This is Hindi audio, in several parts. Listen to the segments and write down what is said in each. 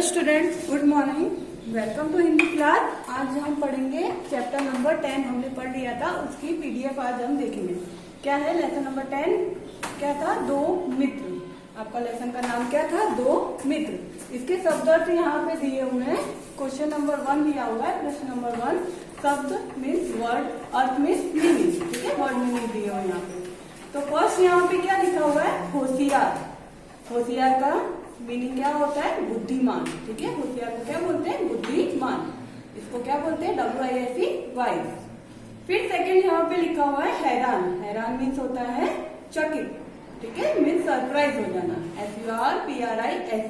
Hello student, good morning. Welcome to Hindi class. आज हम पढ़ेंगे चैप्टर नंबर 10। हमने पढ़ लिया था, उसकी पीडीएफ आज हम देखेंगे। क्या है लेसन नंबर 10? क्या था? दो मित्र। आपका लेसन का नाम क्या था? दो मित्र। इसके शब्द अर्थ यहाँ पे दिए हुए हैं। क्वेश्चन नंबर 1 दिया हुआ है। प्रश्न नंबर 1, शब्द मीन्स वर्ड, अर्थ मीन्स मीनिंग। ठीक है, वर्ड मीनिंग दिए हुए यहाँ पे। तो फर्स्ट यहाँ पे क्या लिखा हुआ है? होशियार। होशियार का मीनिंग क्या होता है? बुद्धिमान। ठीक है, होशियार को क्या बोलते हैं? बुद्धिमान। इसको क्या बोलते हैं? WISE, wise. फिर सेकंड यहाँ पे लिखा हुआ है हैरान। हैरान मीन्स होता है चकित। ठीक है, मीन्स सरप्राइज हो जाना। SURPRISE।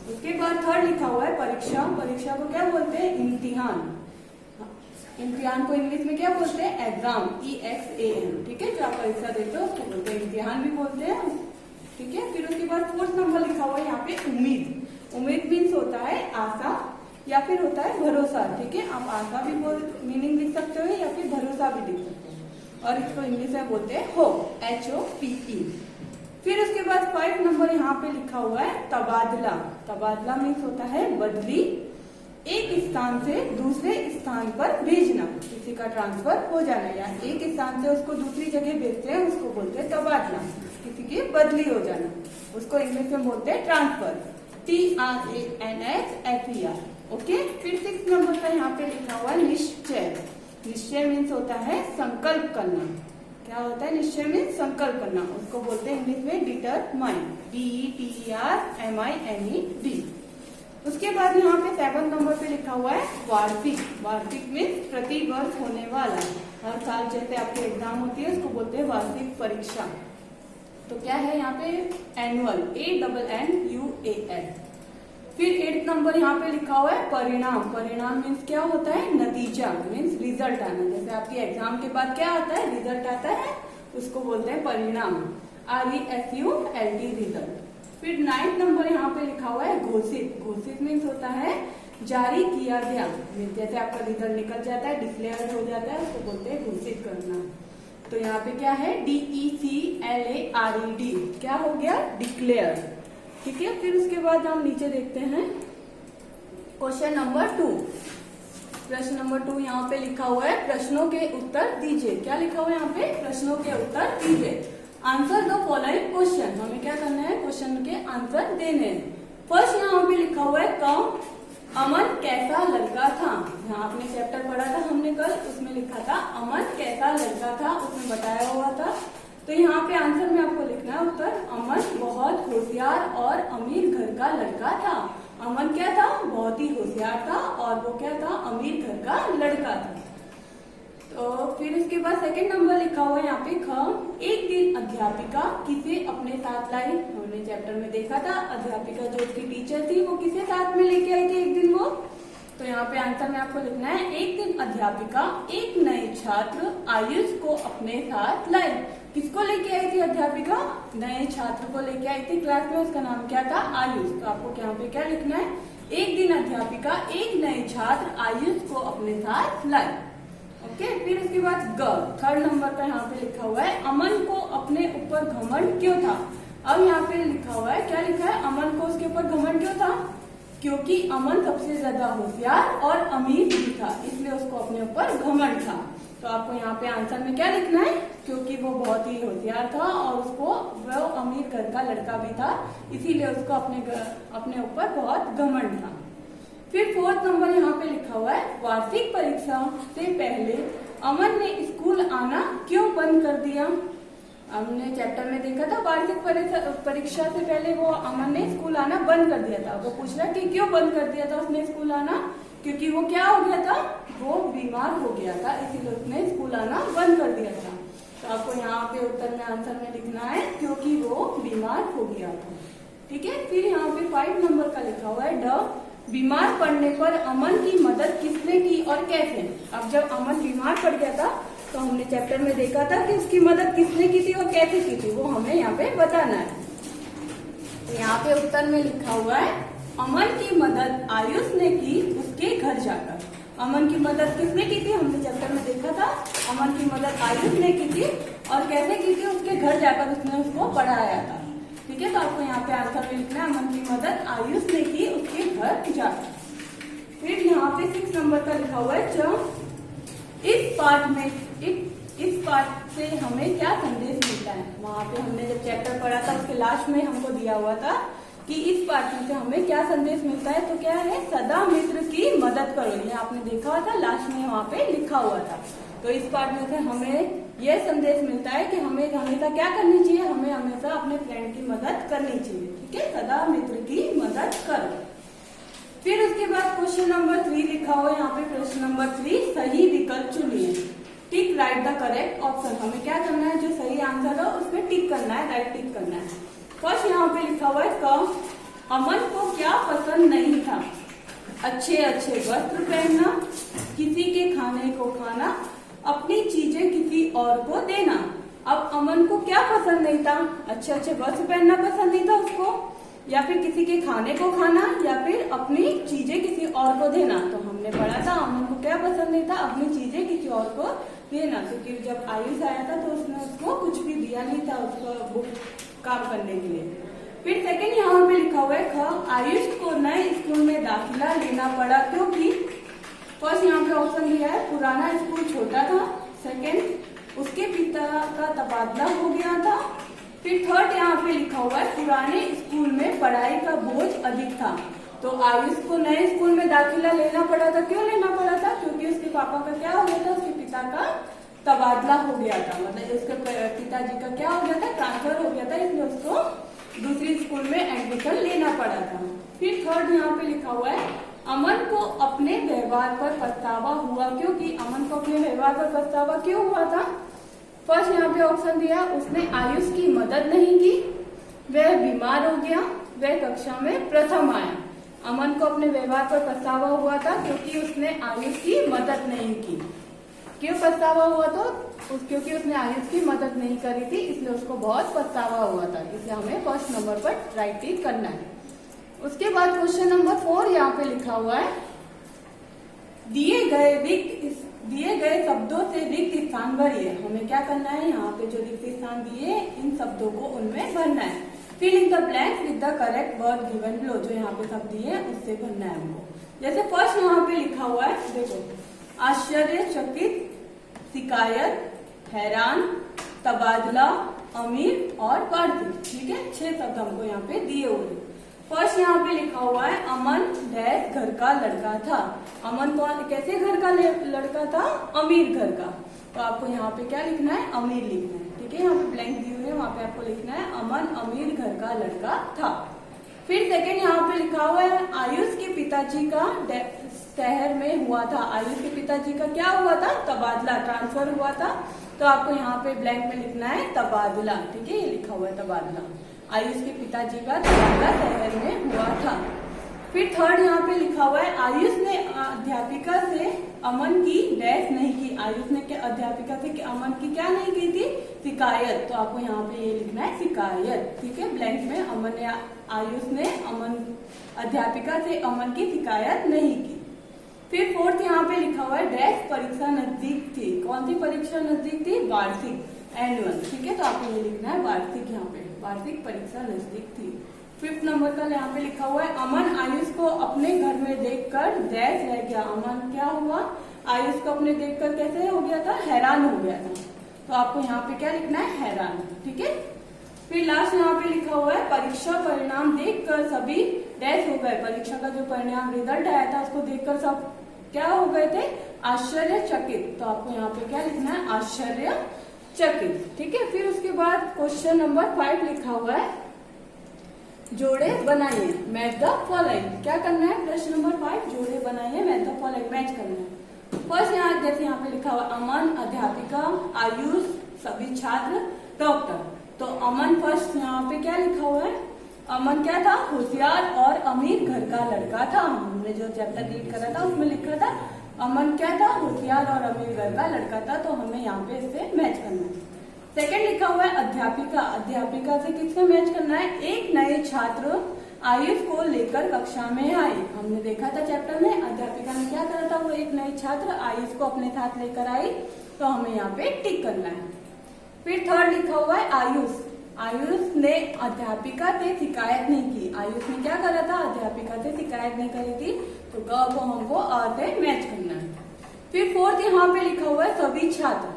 उसके बाद थर्ड लिखा हुआ है परीक्षा। परीक्षा को क्या बोलते हैं? इम्तिहान। इम्तिहान को इंग्लिश में क्या बोलते हैं? Exam, EXAM। ठीक है, जो आप परीक्षा देते हो उसको बोलते हैं इम्तिहान भी बोलते हैं। ठीक है, फिर उसके बाद फोर्थ नंबर लिखा हुआ है यहाँ पे उम्मीद। उम्मीद मीन्स होता है आशा या फिर होता है भरोसा। ठीक है, आप आशा भी मीनिंग लिख सकते हो या फिर भरोसा भी लिख सकते हो। और इसको इंग्लिश में बोलते हैं होप, HOPE। फिर उसके बाद 5 नंबर यहाँ पे लिखा हुआ है तबादला। तबादला मीन्स होता है बदली, एक स्थान से दूसरे स्थान पर भेजना। किसी का ट्रांसफर हो जाना या एक स्थान से उसको दूसरी जगह भेजते हैं, उसको बोलते हैं तबादला। किसी की बदली हो जाना, उसको इंग्लिश में बोलते हैं ट्रांसफर, TRANSFER। ओके। फिर 6 नंबर का यहाँ पे लिखा हुआ है निश्चय। निश्चय मीन्स होता है संकल्प करना। क्या होता है? निश्चय मीन्स संकल्प करना। उसको बोलते हैं इंग्लिश में डिटरमाइन, DETERMINED। उसके बाद यहाँ पे 7 नंबर पे लिखा हुआ है वार्षिक। वार्षिक मीन्स प्रति वर्ष होने वाला। हर साल जैसे आपकी एग्जाम होती है उसको बोलते हैं वार्षिक परीक्षा। तो क्या है यहाँ पे? Annual, ANNUAL। फिर 8 नंबर यहाँ पे लिखा हुआ है परिणाम। परिणाम मीन्स क्या होता है? नतीजा, मीन्स रिजल्ट आना। जैसे आपकी एग्जाम के बाद क्या आता है? रिजल्ट आता है, उसको बोलते हैं परिणाम, RESULT, रिजल्ट। फिर 9 नंबर यहाँ पे लिखा हुआ है घोषित। घोषित मीन्स होता है जारी किया गया। जैसे आपका रिजल्ट निकल जाता है, डिक्लेयर हो जाता है, उसको बोलते हैं घोषित करना। तो यहाँ पे क्या है? DECLARED। क्या हो गया? डिक्लेयर। ठीक है, फिर उसके बाद हम नीचे देखते हैं क्वेश्चन नंबर 2। प्रश्न नंबर 2 यहाँ पे लिखा हुआ है प्रश्नों के उत्तर दीजिए। क्या लिखा हुआ है यहाँ पे? प्रश्नों के उत्तर दीजिए। Answer the following question. हमें क्या करना है? क्वेश्चन के आंसर देने हैं। फर्स्ट यहाँ पे लिखा हुआ है कम अमन कैसा लड़का था। यहाँ आपने चैप्टर पढ़ा था हमने कल, उसमें लिखा था अमन कैसा लड़का था, उसमें बताया हुआ था। तो यहाँ पे आंसर में आपको लिखना है उत्तर, अमन बहुत होशियार और अमीर घर का लड़का था। अमन क्या था? बहुत ही होशियार था और वो क्या था? अमीर घर का लड़का था। तो फिर उसके बाद सेकंड नंबर लिखा हुआ है यहाँ पे एक दिन अध्यापिका किसे अपने साथ लाई। हमने चैप्टर में देखा था अध्यापिका जो उसकी टीचर थी वो किसे साथ में लेके आई थी एक दिन वो। तो यहाँ पे आंसर में आपको लिखना है एक दिन अध्यापिका एक नए छात्र आयुष को अपने साथ लाई। किसको लेके आई थी अध्यापिका? नए छात्र को लेके आई थी क्लास में, उसका नाम क्या था? आयुष। तो आपको यहाँ पे क्या लिखना है? एक दिन अध्यापिका एक नए छात्र आयुष को अपने साथ लाई। ओके। फिर उसके बाद थर्ड नंबर का यहाँ पे लिखा हुआ है अमन को अपने ऊपर घमंड क्यों था। अब यहाँ पे लिखा हुआ है, क्या लिखा है? अमन को उसके ऊपर घमंड क्यों था? क्योंकि अमन सबसे ज्यादा होशियार और अमीर भी था, इसलिए उसको अपने ऊपर घमंड था। तो आपको यहाँ पे आंसर में क्या लिखना है? क्योंकि वो बहुत ही होशियार था और उसको वो अमीर घर का लड़का भी था, इसीलिए उसको अपने ऊपर बहुत घमंड था। फिर 4th नंबर यहाँ पे लिखा हुआ है वार्षिक परीक्षा से पहले अमन ने स्कूल आना क्यों बंद कर दिया। हमने चैप्टर में देखा था वार्षिक परीक्षा से पहले वो अमन ने स्कूल आना बंद कर दिया था। वो पूछ रहा है कि क्यों बंद कर दिया था उसने स्कूल आना। क्योंकि वो क्या हो गया था? वो बीमार हो गया था, इसीलिए उसने स्कूल आना बंद कर दिया था। तो आपको यहाँ पे उत्तर में आंसर में लिखना है क्योंकि वो बीमार हो गया था। ठीक है। फिर यहाँ पे 5 नंबर का लिखा हुआ है बीमार पड़ने पर अमन की मदद किसने की और कैसे। अब जब अमन बीमार पड़ गया था तो हमने चैप्टर में देखा था कि उसकी मदद किसने की थी और कैसे की थी, वो हमें यहाँ पे बताना है। तो यहाँ पे उत्तर में लिखा हुआ है अमन की मदद आयुष ने की उसके घर जाकर। अमन की मदद किसने की थी? हमने चैप्टर में देखा था अमन की मदद आयुष ने की थी और कैसे की थी? उसके घर जाकर उसने उसको पढ़ाया था। ठीक ठीक है, तो आपको यहाँ पे आंसर में लिखना है अमन की मदद आयुष ने की उसके घर जाकर। फिर यहाँ पे 6 नंबर का लिखा हुआ है इस पाठ से हमें क्या संदेश मिलता है। वहां पे हमने जब चैप्टर पढ़ा था उसके लास्ट में हमको दिया हुआ था कि इस पाठ में से हमें क्या संदेश मिलता है, तो क्या है, सदा मित्र की मदद करो। ये आपने देखा हुआ था, लास्ट में वहां पे लिखा हुआ था। तो इस पाठ में से हमें यह संदेश मिलता है कि हमें हमेशा क्या करनी चाहिए, हमें हमेशा अपने फ्रेंड की मदद करनी चाहिए। ठीक है, सदा मित्र की मदद करो। फिर उसके बाद क्वेश्चन नंबर 3 लिखा हुआ है यहाँ पे, प्रश्न नंबर 3, सही विकल्प चुनिए, टिक राइट द करेक्ट ऑप्शन। हमें क्या करना है, जो सही आंसर हो उसमें टिक करना है, राइट टिक करना है। फर्स्ट यहाँ पे लिखा हुआ है अमन को क्या पसंद नहीं था, अच्छे अच्छे वस्त्र पहनना, किसी के खाने को खाना, अपनी चीजें किसी और को देना। अब अमन को क्या पसंद नहीं था, अच्छे अच्छे वस्त्र पहनना पसंद नहीं था उसको, या फिर किसी के खाने को खाना, या फिर अपनी चीजें किसी और को देना। तो हमने पढ़ा था अमन को क्या पसंद नहीं था, अपनी चीजें किसी और को देना, क्योंकि जब आयुष आया था तो उसने उसको कुछ भी दिया नहीं था उसको बुक काम करने के लिए। फिर सेकंड यहाँ पे लिखा हुआ है आयुष को नए स्कूल में दाखिला लेना पड़ा क्योंकि, फर्स्ट यहाँ पे ऑप्शन दिया है पुराना स्कूल छोटा था, सेकंड उसके पिता का तबादला हो गया था, फिर थर्ड यहाँ पे लिखा हुआ है पुराने स्कूल में पढ़ाई का बोझ अधिक था। तो आयुष को नए स्कूल में दाखिला लेना पड़ा था, क्यों लेना पड़ा था, क्योंकि उसके पापा का क्या हो गया था, उसके पिता का तबादला हो गया था, मतलब उसके पिताजी का क्या हो गया था, ट्रांसफर हो गया था, इसलिए उसको दूसरी स्कूल में एडमिशन लेना पड़ा था। फिर थर्ड यहाँ पे लिखा हुआ है अमन को अपने व्यवहार पर पछतावा हुआ क्योंकि, अमन को अपने व्यवहार पर पछतावा क्यों हुआ था। फर्स्ट यहाँ पे ऑप्शन दिया उसने आयुष की मदद नहीं की, वह बीमार हो गया, वह कक्षा में प्रथम आया। अमन को अपने व्यवहार पर पछतावा हुआ था क्योंकि उसने आयुष की मदद नहीं की। क्यों पछतावा हुआ, तो क्योंकि उसने आयुष की मदद नहीं करी थी, इसलिए उसको बहुत पछतावा हुआ था। इसलिए हमें फर्स्ट नंबर पर राइट टिक करना है। उसके बाद क्वेश्चन नंबर 4 यहाँ पे लिखा हुआ है दिए गए शब्दों से रिक्त स्थान भरिए। हमें क्या करना है, यहाँ पे जो रिक्त स्थान दिए इन शब्दों को उनमें भरना है। Fill in the blanks with the correct word given below, जो यहाँ पे शब्द दिए उससे भरना है हमको। जैसे फर्स्ट यहाँ पे लिखा हुआ है, देखो आश्चर्यचकित, शिकायत, हैरान, तबादला, अमीर और वार्षिक। ठीक है, 6 शब्द हमको यहाँ पे दिए हुए। फर्स्ट यहाँ पे लिखा हुआ है अमन डैश घर का लड़का था। अमन कौन, कैसे घर का लड़का था, अमीर घर का। तो आपको यहाँ पे क्या लिखना है, अमीर लिखना है। ठीक है, यहाँ पे ब्लैंक दिए हुए, वहां पे आपको लिखना है अमन अमीर घर का लड़का था। फिर सेकेंड यहाँ पे लिखा हुआ है आयुष के पिताजी का शहर में हुआ था। आयुष के पिताजी का क्या हुआ था, तबादला, ट्रांसफर हुआ था। तो आपको यहाँ पे ब्लैंक में लिखना है तबादला। ठीक है, ये लिखा हुआ है तबादला, आयुष के पिताजी का तबादला शहर में हुआ था। फिर थर्ड यहाँ पे लिखा हुआ है आयुष ने अध्यापिका से अमन की डैश नहीं की। आयुष ने क्या अध्यापिका से अमन की क्या नहीं की थी, शिकायत। तो आपको यहाँ पे ये लिखना है शिकायत। ठीक है, ब्लैंक में आयुष ने अध्यापिका से अमन की शिकायत नहीं की। फिर फोर्थ यहाँ पे लिखा हुआ है डैश परीक्षा नजदीक थी। कौन सी परीक्षा नजदीक थी, वार्षिक, एनुअल। ठीक है, तो आपको ये लिखना है वार्षिक, यहाँ पे वार्षिक परीक्षा नजदीक थी। फिफ्थ नंबर का यहाँ पे लिखा हुआ है अमन आयुष को अपने घर में देखकर डैश रह गया। अमन क्या हुआ, आयुष को अपने देखकर कैसे हो गया था, हैरान हो गया था। तो आपको यहाँ पे क्या लिखना है, हैरान। ठीक है, फिर लास्ट यहाँ पे लिखा हुआ है परीक्षा परिणाम देखकर सभी डैश हो गए। परीक्षा का जो परिणाम रिजल्ट आया था उसको देखकर सब क्या हो गए थे, आश्चर्यचकित। तो आपको यहाँ पे क्या लिखना है, आश्चर्यचकित। ठीक है, फिर उसके बाद क्वेश्चन नंबर 5 लिखा हुआ है जोड़े बनाइए, मैच द फॉलोइंग। क्या करना है, प्रश्न नंबर 5 जोड़े बनाइए, मैच द फॉलोइंग, मैच करना है। फर्स्ट यहाँ जैसे यहाँ पे लिखा हुआ अमन अध्यापिका, आयुष सभी छात्र, डॉक्टर। तो अमन फर्स्ट यहाँ पे क्या लिखा हुआ है, अमन क्या था, होशियार और अमीर घर का लड़का था। हमने जो चैप्टर रीड करा था उसमें लिखा था अमन क्या था, होशियार और अमीर घर का लड़का था। तो हमें यहाँ पे इससे मैच करना है। सेकंड लिखा हुआ है अध्यापिका, अध्यापिका से किससे मैच करना है, एक नए छात्र आयुष को लेकर कक्षा में आई। हमने देखा था चैप्टर में अध्यापिका ने क्या करा था, वो एक नए छात्र आयुष को अपने साथ लेकर आई। तो हमें यहाँ पे टिक करना है। फिर थर्ड लिखा हुआ है आयुष, आयुष ने अध्यापिका से शिकायत नहीं की। आयुष ने क्या करा था, अध्यापिका से शिकायत नहीं करी थी, तो ग को हमको अ से मैच करना है। फिर फोर्थ यहाँ पे लिखा हुआ है सभी छात्र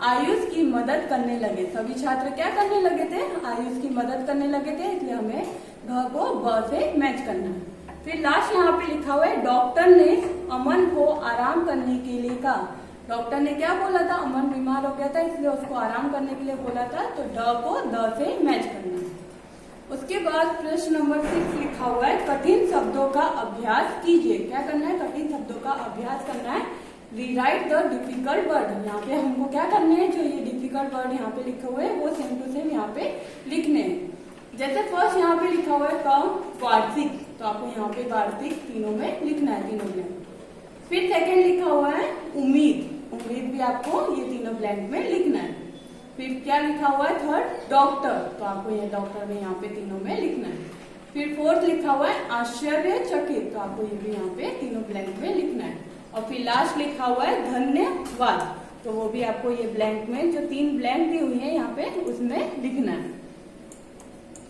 आयुष की मदद करने लगे। सभी छात्र क्या करने लगे थे, आयुष की मदद करने लगे थे, इसलिए हमें घ को ब से मैच करना है। फिर लास्ट यहाँ पे लिखा हुआ है डॉक्टर ने अमन को आराम करने के लिए कहा। डॉक्टर ने क्या बोला था, अमन बीमार हो गया था इसलिए उसको आराम करने के लिए बोला था, तो ड को द से मैच करना है। उसके बाद प्रश्न नंबर 6 लिखा हुआ है कठिन शब्दों का अभ्यास कीजिए। क्या करना है, कठिन शब्दों का अभ्यास करना है। Rewrite the difficult word. यहाँ पे हमको क्या करने हैं, जो ये डिफिकल्ट वर्ड यहाँ पे लिखे हुए हैं वो सेम टू सेम यहाँ पे लिखने हैं। जैसे फर्स्ट यहाँ पे लिखा हुआ है वार्षिक, तो आपको यहाँ पे वार्षिक तीनों में लिखना है, तीनों ब्लैंक। फिर सेकेंड लिखा हुआ है उम्मीद, उम्मीद भी आपको ये तीनों ब्लैंक में लिखना है। फिर क्या लिखा हुआ है थर्ड डॉक्टर, तो आपको ये डॉक्टर भी यहाँ पे तीनों में लिखना है। फिर फोर्थ लिखा हुआ है आश्चर्यचकित, तो आपको ये भी यहाँ पे तीनों ब्लैंक में लिखना है। और फिर लास्ट लिखा हुआ है धन्यवाद, तो वो भी आपको ये ब्लैंक में जो 3 ब्लैंक दी हुई है यहाँ पे उसमें लिखना है।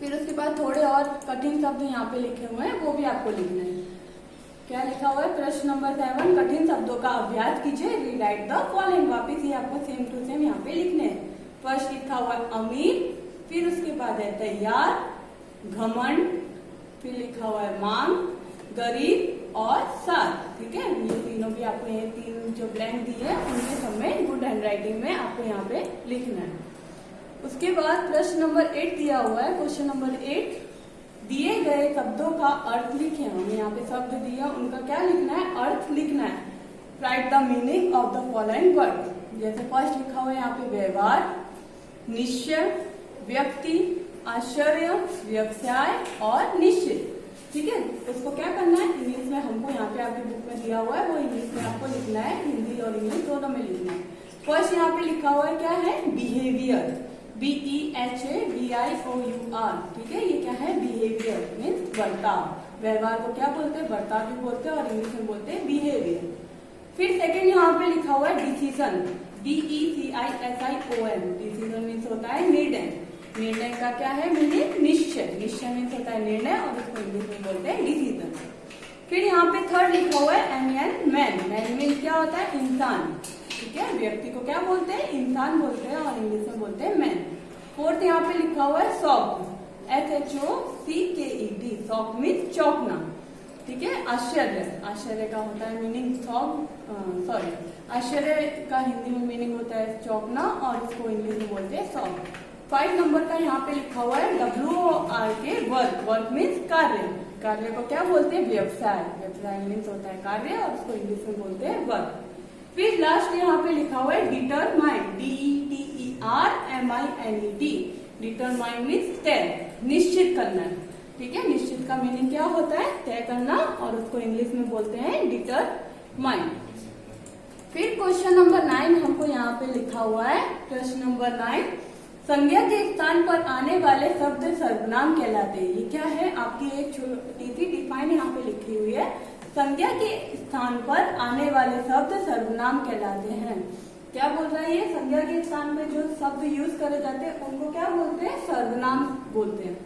फिर उसके बाद थोड़े और कठिन शब्द यहाँ पे लिखे हुए हैं वो भी आपको लिखना है। क्या लिखा हुआ है प्रश्न नंबर 7 कठिन शब्दों का अभ्यास कीजिए, रीराइट द फॉलोइंग। वापिस ये आपको सेम टू सेम यहाँ पे लिखने हैं। फर्स्ट लिखा हुआ है अमीर, फिर उसके बाद है तैयार, घमंड, फिर लिखा हुआ है मांग, गरीब और साथ। ठीक है, ये तीनों भी आपको ये 3 जो ब्लैंक दिए हैं उनके सब में गुड हैंड राइटिंग में आपको यहाँ पे लिखना है। उसके बाद प्रश्न नंबर 8 दिया हुआ है, क्वेश्चन नंबर 8 दिए गए शब्दों का अर्थ लिखें। हमें यहाँ पे शब्द दिया उनका क्या लिखना है, अर्थ लिखना है। Right the meaning of the following word. जैसे फर्स्ट लिखा हुआ है यहाँ पे व्यवहार, निश्चय, व्यक्ति, आश्चर्य, व्यवसाय और निश्चित। ठीक है, उसको क्या करना है, इंग्लिश में हमको यहाँ पे आपकी बुक में दिया हुआ है वो इंग्लिश में आपको लिखना है, हिंदी और इंग्लिश दोनों में लिखना है। फर्स्ट यहाँ पे लिखा हुआ है क्या है, बिहेवियर, BEHAVIOUR। ठीक है, ये क्या है, बिहेवियर मीन्स बर्ताव। व्यवहार को क्या बोलते हैं, बर्ताव भी बोलते हैं और इंग्लिश में बोलते हैं बिहेवियर। फिर सेकेंड यहाँ पे लिखा हुआ है डिसीजन, DECISION। डिसीजन मीन्स होता है निर्णय, निर्णय का क्या है मीनिंग, निश्चय, निश्चय मीन्स होता है निर्णय और इसको इंग्लिश में बोलते हैं डिसीजन। फिर यहाँ पे थर्ड लिखा हुआ है MN, मैन, मैन मीन्स क्या होता है, इंसान। ठीक है, व्यक्ति को क्या बोलते हैं, इंसान बोलते हैं और इंग्लिश में बोलते हैं मैन। फोर्थ यहाँ पे लिखा हुआ है शॉक, SHOCKED, शॉक मीन्स चौंकना। ठीक है, आश्चर्य, आश्चर्य का होता है मीनिंग आश्चर्य का हिंदी में मीनिंग होता है चौंकना और इसको इंग्लिश में बोलते हैं शॉक। 5 नंबर का यहाँ पे लिखा हुआ है WORK, वर्क, वर्क मीन्स कार्य, कार्य को क्या बोलते हैं, व्यवसाय, व्यवसाय मीन्स होता है कार्य और उसको इंग्लिश में बोलते हैं वर्क। फिर लास्ट यहाँ पे लिखा हुआ है डिटरमाइन, DETERMINED, डिटरमाइन मीन्स तय, निश्चित करना है। ठीक है, निश्चित का मीनिंग क्या होता है, तय करना और उसको इंग्लिश में बोलते हैं डिटरमाइन। फिर क्वेश्चन नंबर 9 हमको यहाँ पे लिखा हुआ है, प्रश्न नंबर 9 संज्ञा के स्थान पर आने वाले शब्द सर्वनाम कहलाते हैं। ये क्या है, आपकी एक छोटी सी डिफाइन यहाँ पे लिखी हुई है, संज्ञा के स्थान पर आने वाले शब्द सर्वनाम कहलाते हैं। क्या बोल रहा है ये, संज्ञा के स्थान पे जो शब्द यूज करे जाते हैं उनको क्या बोलते हैं, सर्वनाम बोलते हैं।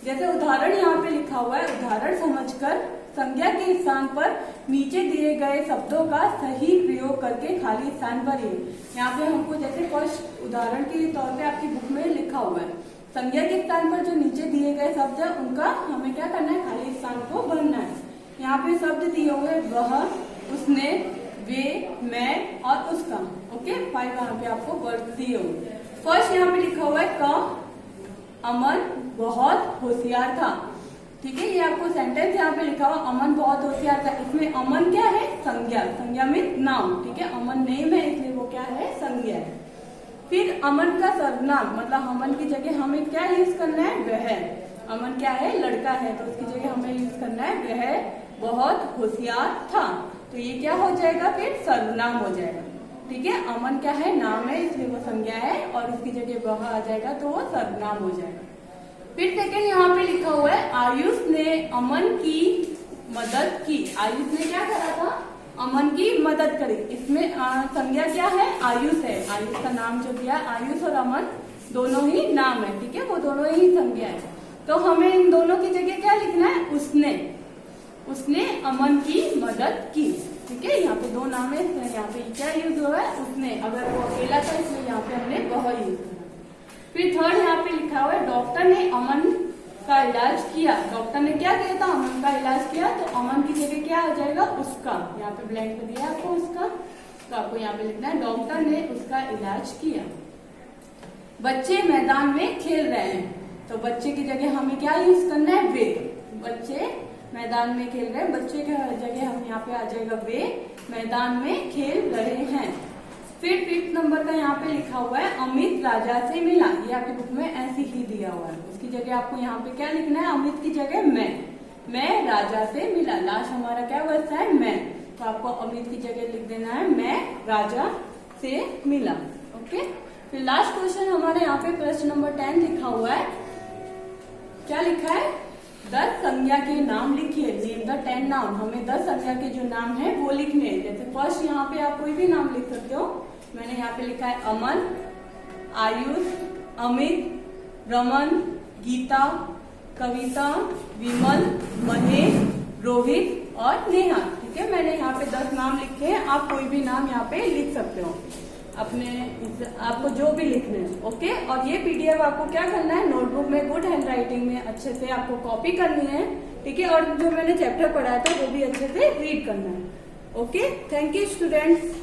जैसे उदाहरण यहाँ पे लिखा हुआ है, उदाहरण समझकर संज्ञा के स्थान पर नीचे दिए गए शब्दों का सही प्रयोग करके खाली स्थान पर ही। यहाँ पे हमको जैसे फर्स्ट उदाहरण के तौर पे आपकी बुक में लिखा हुआ है, संज्ञा के स्थान पर जो नीचे दिए गए शब्द है उनका हमें क्या करना है, खाली स्थान को भरना है। यहाँ पे शब्द दिए हुए वह, उसने, वे, मैं और उसका। ओके, 5 यहाँ पे आपको वर्ड दिए हुए। फर्स्ट यहाँ पे लिखा हुआ है क, अमन बहुत होशियार था। ठीक है, ये आपको सेंटेंस यहाँ पे लिखा हुआ, अमन बहुत होशियार था। इसमें अमन क्या है, संज्ञा, संज्ञा में नाम। ठीक है, अमन नेम है इसलिए वो क्या है, संज्ञा है। फिर अमन का सर्वनाम, मतलब अमन की जगह हमें क्या यूज करना है, वह। अमन क्या है, लड़का है, तो उसकी जगह हमें यूज करना है वह बहुत होशियार था। तो ये क्या हो जाएगा, फिर सर्वनाम हो जाएगा। ठीक है, अमन क्या है, नाम है इसलिए वो संज्ञा है और उसकी जगह वह आ जाएगा तो वो सर्वनाम हो जाएगा। फिर सेकेंड यहाँ पे लिखा हुआ है आयुष ने अमन की मदद की। आयुष ने क्या करा था, अमन की मदद करी। इसमें संज्ञा क्या है, आयुष है। आयुष का नाम जो दिया आयुष और अमन दोनों ही नाम है, ठीक है, वो दोनों ही संज्ञा है। तो हमें इन दोनों की जगह क्या लिखना है, उसने अमन की मदद की, ठीक है। यहाँ पे दो नाम है, यहाँ पे क्या यूज हुआ है, उसने, अगर वो अकेला था इसलिए यहाँ पे हमने वह यूज किया। फिर थर्ड यहाँ पे लिखा हुआ है डॉक्टर ने अमन का इलाज किया। डॉक्टर ने क्या किया था, अमन का इलाज किया, तो अमन की जगह क्या आ जाएगा, उसका। यहाँ पे ब्लैंक कर दिया आपको उसका, तो आपको यहाँ पे लिखना है डॉक्टर ने उसका इलाज किया। बच्चे मैदान में खेल रहे हैं, तो बच्चे की जगह हमें क्या यूज करना है, वे। बच्चे मैदान में खेल रहे हैं, बच्चे की जगह हम यहाँ पे आ जाएगा वे मैदान में खेल रहे हैं। फिर 5th नंबर का यहाँ पे लिखा हुआ है अमित राजा से मिला। ये आपकी बुक में ऐसे ही दिया हुआ है, उसकी जगह आपको यहाँ पे क्या लिखना है, अमित की जगह मैं राजा से मिला। लास्ट हमारा क्या बचता है, मैं, तो आपको अमित की जगह लिख देना है मैं राजा से मिला। ओके। फिर लास्ट क्वेश्चन हमारे यहाँ पे प्रश्न नंबर 10 लिखा हुआ है। क्या लिखा है, 10 संज्ञा के नाम लिखिए। Name the 10 noun. हमें 10 संज्ञा के जो नाम है वो लिखने हैं। जैसे फर्स्ट यहाँ पे आप कोई भी नाम लिख सकते हो। मैंने यहाँ पे लिखा है अमन, आयुष, अमित, रमन, गीता, कविता, विमल, महेश, रोहित और नेहा, ठीक है। मैंने यहाँ पे 10 नाम लिखे हैं, आप कोई भी नाम यहाँ पे लिख सकते हो अपने, आपको जो भी लिखने हैं। ओके। और ये पीडीएफ आपको क्या करना है, नोटबुक में गुड हैंड राइटिंग में अच्छे से आपको कॉपी करनी है, ठीक है। और जो मैंने चैप्टर पढ़ाया था वो भी अच्छे से रीड करना है। ओके। Thank you students.